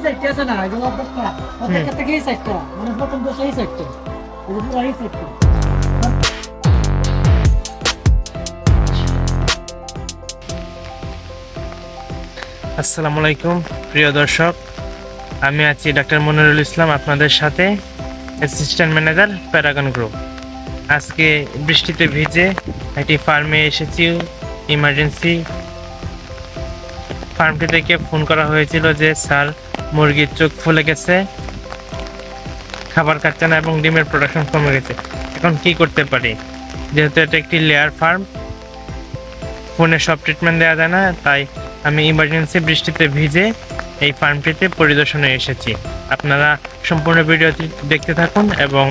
সাইডটা আছে না, এগুলো প্রত্যেকটা থেকে এই সাইডটা, মানে প্রথম তো সেই সাইডটা, এই পুরো এই সাইডটা। আসসালামু আলাইকুম প্রিয় দর্শক, আমি আছি ডাক্তার মনিরুল ইসলাম আপনাদের সাথে, অ্যাসিস্ট্যান্ট ম্যানেজার প্যারাগন গ্রুপ। আজকে বৃষ্টিতে ভিজে একটি ফার্মে এসেছি। ইমার্জেন্সি ফার্মটি থেকে ফোন করা হয়েছিল যে স্যার মুরগির চোখ ফুলে গেছে, খাবার খাচ্ছে না এবং ডিমের প্রোডাকশন কমে গেছে। এখন কি করতে পারি? যেহেতু এটা একটি লেয়ার ফার্ম, ফোনে সব ট্রিটমেন্ট দেওয়া যায় না, তাই আমি ইমার্জেন্সি বৃষ্টিতে ভিজে এই ফার্মটিতে পরিদর্শনে এসেছি। আপনারা সম্পূর্ণ ভিডিওটি দেখতে থাকুন এবং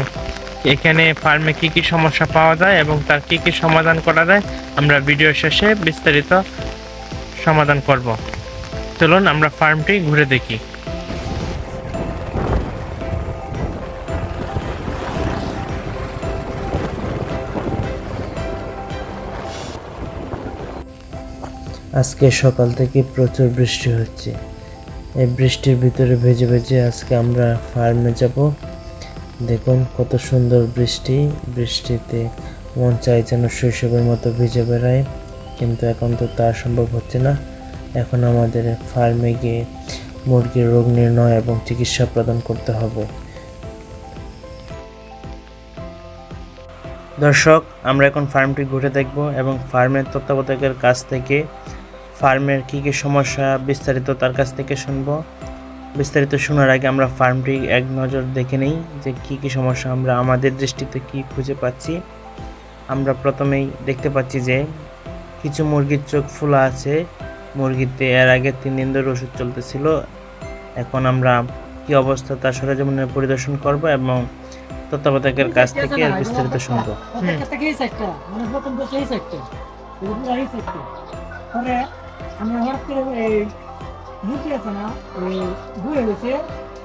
এখানে ফার্মে কি কি সমস্যা পাওয়া যায় এবং তার কি কি সমাধান করা যায় আমরা ভিডিও শেষে বিস্তারিত সমাধান করব। চলুন আমরা ফার্মটি ঘুরে দেখি। আজকে সকাল থেকে প্রচুর বৃষ্টি হচ্ছে। এই বৃষ্টির ভিতরে ভেজে ভেজে আজকে আমরা ফার্মে যাব। দেখুন কত সুন্দর বৃষ্টি, বৃষ্টিতে মন চাই যেন শৈশবের মতো ভিজে বেড়ায়, কিন্তু এখন তো তা সম্ভব হচ্ছে না। এখন আমাদের ফার্মে গিয়ে মুরগির রোগ নির্ণয় এবং চিকিৎসা প্রদান করতে হবে। দর্শক, আমরা এখন ফার্মটি ঘুরে দেখব এবং ফার্মের তত্ত্বাবধায়কের কাছ থেকে ফার্মের কী কী সমস্যা বিস্তারিত তার কাছ থেকে শুনব। বিস্তারিত শোনার আগে আমরা ফার্মটি এক নজর দেখে নিই যে কী কী সমস্যা আমরা আমাদের দৃষ্টিতে কি খুঁজে পাচ্ছি। আমরা প্রথমেই দেখতে পাচ্ছি যে কিছু মুরগির চোখ ফোলা আছে। মুরগিতে এর আগে 3 দিন ধরে ওষুধ চলতেছিল। এখন আমরা কি অবস্থা তা সরেজমিনে পরিদর্শন করব এবং তত্ত্বাবধায়কের কাছ থেকে এর বিস্তারিত শুনবো। প্রত্যেকটা থেকে এই সাইডটা, মানে প্রথম তো সেই সাইডটা, এই পুরো এই সাইডটা। পরে আমরা হঠাৎ করে এই মুখে আছে না, এই ধুয়ে গেছে,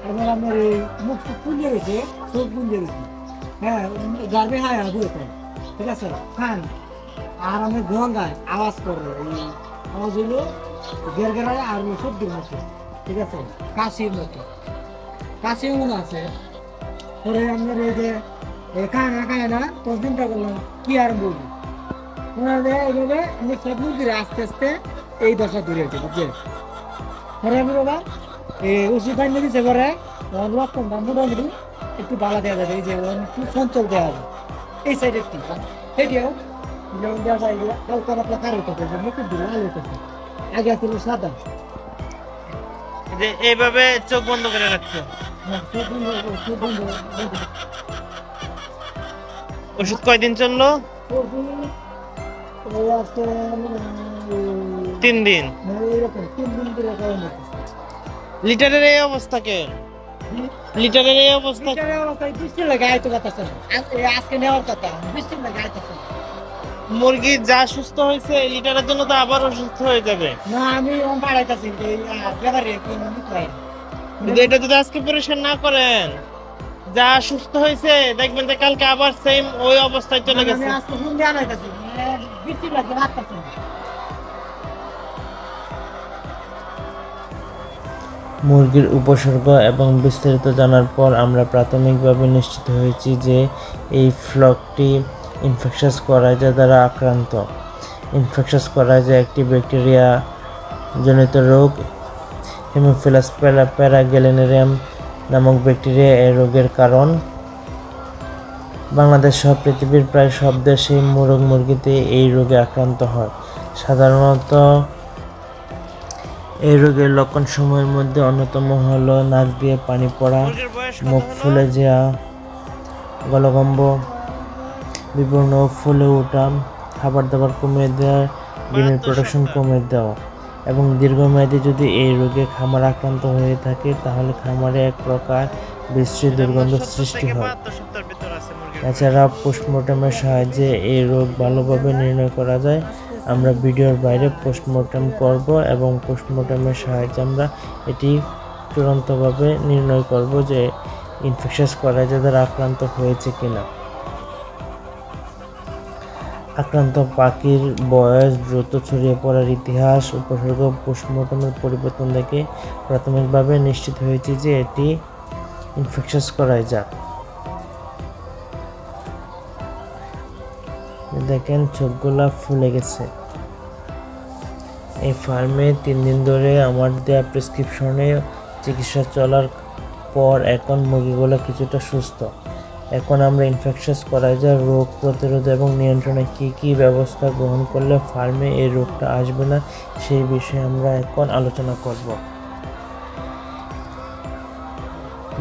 এবার আমার এই মুখটা ফুলে গেছে, চোখ ফুলে গেছে। হ্যাঁ, গার্বে হায় ধুয়ে, ঠিক আছে খান। আর আমি গঙ্গায় আওয়াজ করে, এই আওয়াজ হলো গেরগেরায় আর সর্দির মতো, ঠিক আছে, কাশির মতো, কাশিও মনে আছে। পরে আপনার এই যে খায় না, তো চিন্তা করলাম কি আর বলবো, এইভাবে আমি সব মুরগির আস্তে আস্তে এই দশা ধরে আছে, বুঝছে। পরে আমি বাবা এই ওষুধ আনিয়ে দিচ্ছে, পরে লক্ষণটা মোটামুটি একটু ভালো দেওয়া যাবে, এই যে একটু সঞ্চল দেওয়া যাবে এই সাইডে একটু, সেটিও দেওয়া যায় হালকা পাতলা কারো থাকে, মুখের দিলে আলো থাকে, আগে ছিল সাদা। এইভাবে চোখ বন্ধ করে রাখছো? ওষুধ কয়দিন চললো? 3 দিন। লিটারের এই অবস্থা কেন? লিটারের এই অবস্থা বৃষ্টির লাগে আয়তো কথা, আজকে নেওয়ার কথা, বৃষ্টির লাগে আয়তো। মুরগি যা সুস্থ হয়েছে লিটারের জন্য তো আবার অসুস্থ হয়ে যাবে না। আমি বাড়াইতেছি এটা যদি আজকে পরিষ্কার না করেন, যা সুস্থ হয়েছে দেখবেন যে কালকে আবার সেম ওই অবস্থায় চলে গেছে। মুরগির উপসর্গ এবং বিস্তারিত জানার পর আমরা প্রাথমিকভাবে নিশ্চিত হয়েছি যে এই ফ্লকটি ইনফেকশাস করাইজা দ্বারা আক্রান্ত। ইনফেকশাস করাইজা একটি ব্যাকটেরিয়া জনিত রোগ। হেমোফিলাস প্যারাগ্যালেনেরিয়াম নামক ব্যাকটেরিয়া এই রোগের কারণ। বাংলাদেশ সহ পৃথিবীর প্রায় সব দেশেই মোরগ মুরগিতে এই রোগে আক্রান্ত হয়। সাধারণত এই রোগের লক্ষণসমূহের মধ্যে অন্যতম হলো নাক দিয়ে পানি পড়া, মুখ ফুলে যাওয়া, গলগম্ব, বিবর্ণ ফুলে ওঠা, খাবার দাবার কমে দেওয়া, ডিমের প্রোডাকশন কমে দেওয়া এবং দীর্ঘমেয়াদী যদি এই রোগে খামার আক্রান্ত হয়ে থাকে তাহলে খামারে এক প্রকার বিশ্রী দুর্গন্ধ সৃষ্টি হয়। এছাড়া পোস্টমর্টমের সাহায্যে এই রোগ ভালোভাবে নির্ণয় করা যায়। আমরা ভিডিওর বাইরে পোস্টমর্টম করব এবং পোস্টমর্টমের সাহায্যে আমরা এটি চূড়ান্তভাবে নির্ণয় করব যে ইনফেকশাস করাইজা দ্বারা আক্রান্ত হয়েছে কিনা। আক্রান্ত পাখির বয়স, দ্রুত ছড়িয়ে পড়ার ইতিহাস, উপসর্গ, পোস্টমর্টমের পরিবর্তন দেখে প্রাথমিকভাবে নিশ্চিত হয়েছে যে এটি ইনফেকশাস করাইজা। দেখেন চোখগুলা ফুলে গেছে। এই ফার্মে 3 দিন ধরে আমার দেওয়া প্রেসক্রিপশনে চিকিৎসা চলার পর এখন মুরগিগুলো কিছুটা সুস্থ। এখন আমরা ইনফেকশাস করাইজা রোগ প্রতিরোধ এবং নিয়ন্ত্রণে কি ব্যবস্থা গ্রহণ করলে ফার্মে এই রোগটা আসবে না সেই বিষয়ে আমরা এখন আলোচনা করব।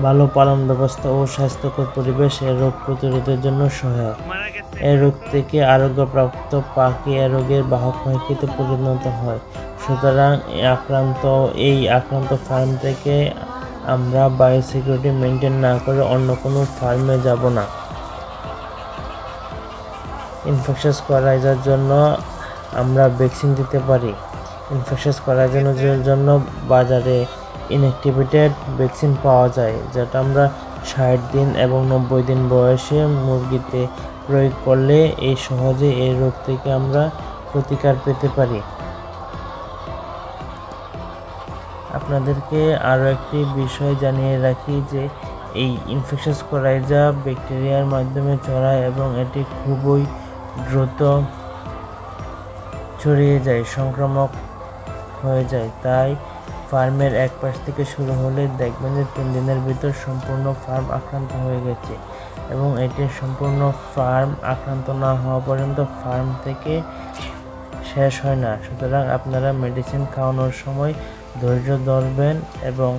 ভালো পালন ব্যবস্থা ও স্বাস্থ্যকর পরিবেশ এই রোগ প্রতিরোধের জন্য সহায়ক। এই রোগ থেকে আরোগ্যপ্রাপ্ত পাখি এ রোগের বাহক পাখিতে পরিণত হয়। সুতরাং এই আক্রান্ত ফার্ম থেকে আমরা বায়োসিকিউরিটি মেনটেন না করে অন্য কোনো ফার্মে যাব না। ইনফেকশাস করাইজার জন্য আমরা ভ্যাকসিন দিতে পারি। ইনফেকশাস করাইজার জন্য বাজারে ইনঅ্যাক্টিভেটেড ভ্যাকসিন পাওয়া যায়, যেটা আমরা 60 দিন এবং 90 দিন বয়সে মুরগিতে প্রয়োগ করলে সহজে এই রোগ থেকে আমরা প্রতিকার পেতে পারি। আপনাদেরকে আরও একটি বিষয় জানিয়ে রাখি যে এই ইনফেকশাস করাইজা ব্যাকটেরিয়ার মাধ্যমে ছড়ায় এবং এটি খুবই দ্রুত ছড়িয়ে যায়, সংক্রামক হয়ে যায়। তাই ফার্মের এক পাশ থেকে শুরু হলে দেখবেন যে 3 দিনের ভিতর সম্পূর্ণ ফার্ম আক্রান্ত হয়ে গেছে এবং এটি সম্পূর্ণ ফার্ম আক্রান্ত না হওয়া পর্যন্ত ফার্ম থেকে শেষ হয় না। সুতরাং আপনারা মেডিসিন খাওয়ানোর সময় ধৈর্য ধরবেন এবং